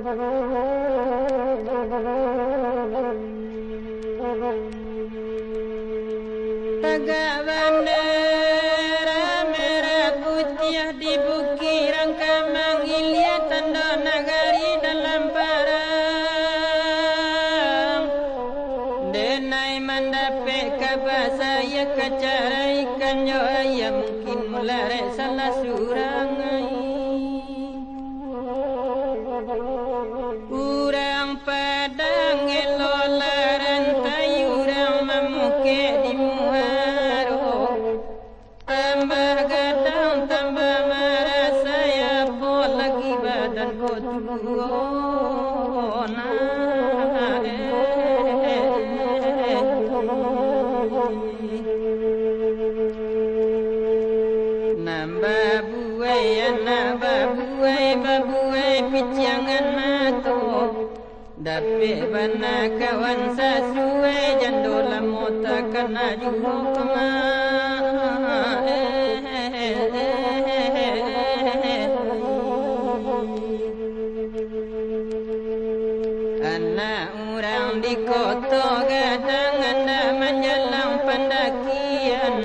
Bendera merah putih di bukit rangka manggilnya tanda nagari dalam perang. Denai mendapat kabar saya kecaraikan ya mungkin melarat salah surang. Urang padang elola rantai urang memukit di muaro. Tambah gadang tambah marah saya pun lagi badan kotor. Nambah buai pijangan mato. Dapat bana kawan sesuai jandola mota kena juga kemana. Anak orang di kota gadang anda menjalang pendakian.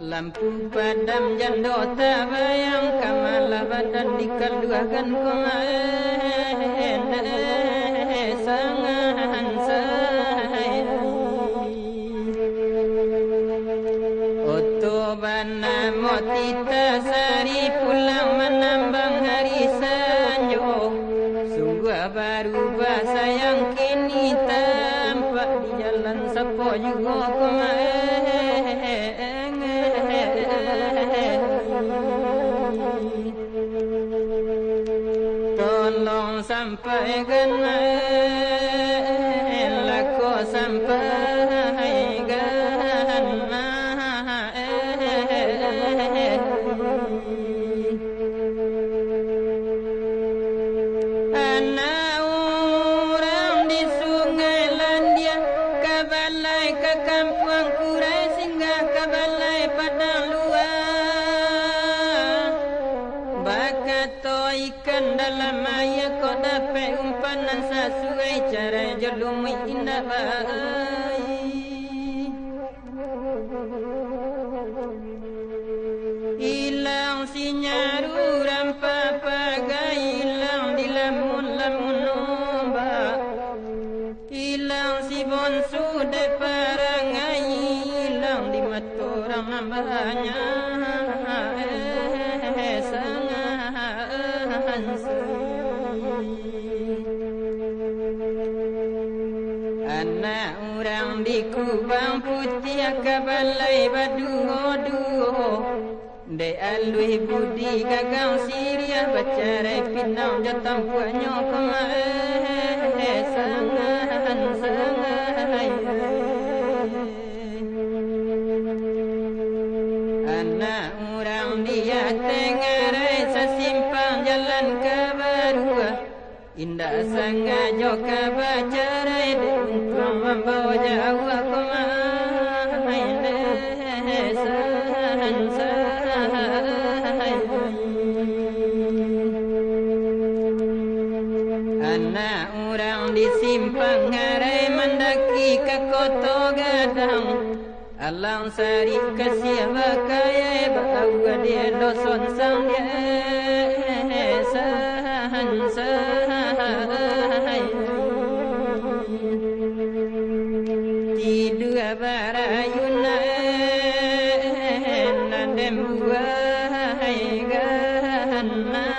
Lampu padam jando tak bayang kamala badan dikalduakan kumain sangan saya. Otobana motita sari pulang menambang hari sanjo. Sungguh baru bahasa yang kini tampak di jalan sapo juga kumain. Tolong sampaikan laku sampaikan anak orang di sungai Landia ke balai ke kampung Kurai singgah ke balai padang luar. Bakato ikan dalam air kau dapat umpanan sesuai cara jelumi indah baik. Hilang sinyaru rampa pagai hilang di lamun-lamun ombak. Hilang si bonsu de parangai hilang di mata orang banyak. Anak orang di Kubang Putih ke balai baduo-duo. De alui budi gagang Syria bacarai pinang jatang puanyo kemae sangan. Anak orang dia tengarai sesimpang jalan ke Barua. Indah sangat joka bacarai de untung membawa Jawa kemain anak orang di simpang ngarai mendaki ke kota gadang. Alang sari kasih bakaya bawa dia doson sang dia sahan. Tidur barayuna nandem buai gana.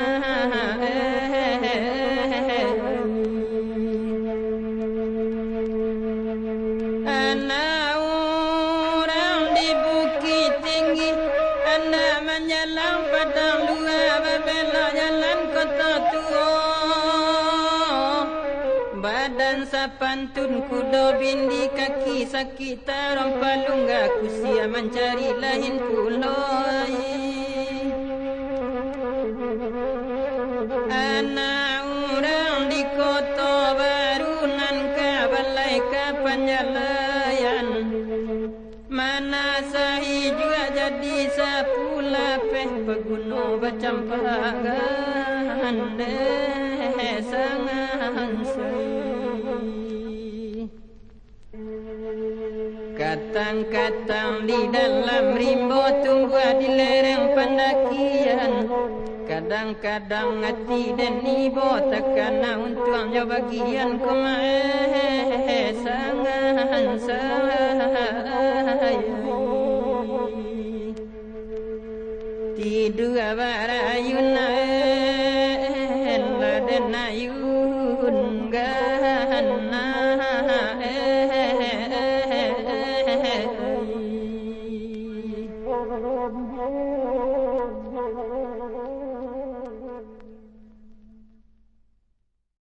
Anak orang di bukit tinggi, anak menjalang padang luar berbela jalan kota tua. Badan sapantun kuda bindi kaki sakit taram palungga kusia mencari lain pulau. Anak orang di kota baru nan ke balai ke penjalayan. Mana sahi juga jadi sapula peh peguno bacampagan sangat. Kadang-kadang di dalam rimbo tumbuh di lereng pendakian. Kadang-kadang hati dan ibu tekanan untuk jauh bagian kemaesangan saya. Tidur barayun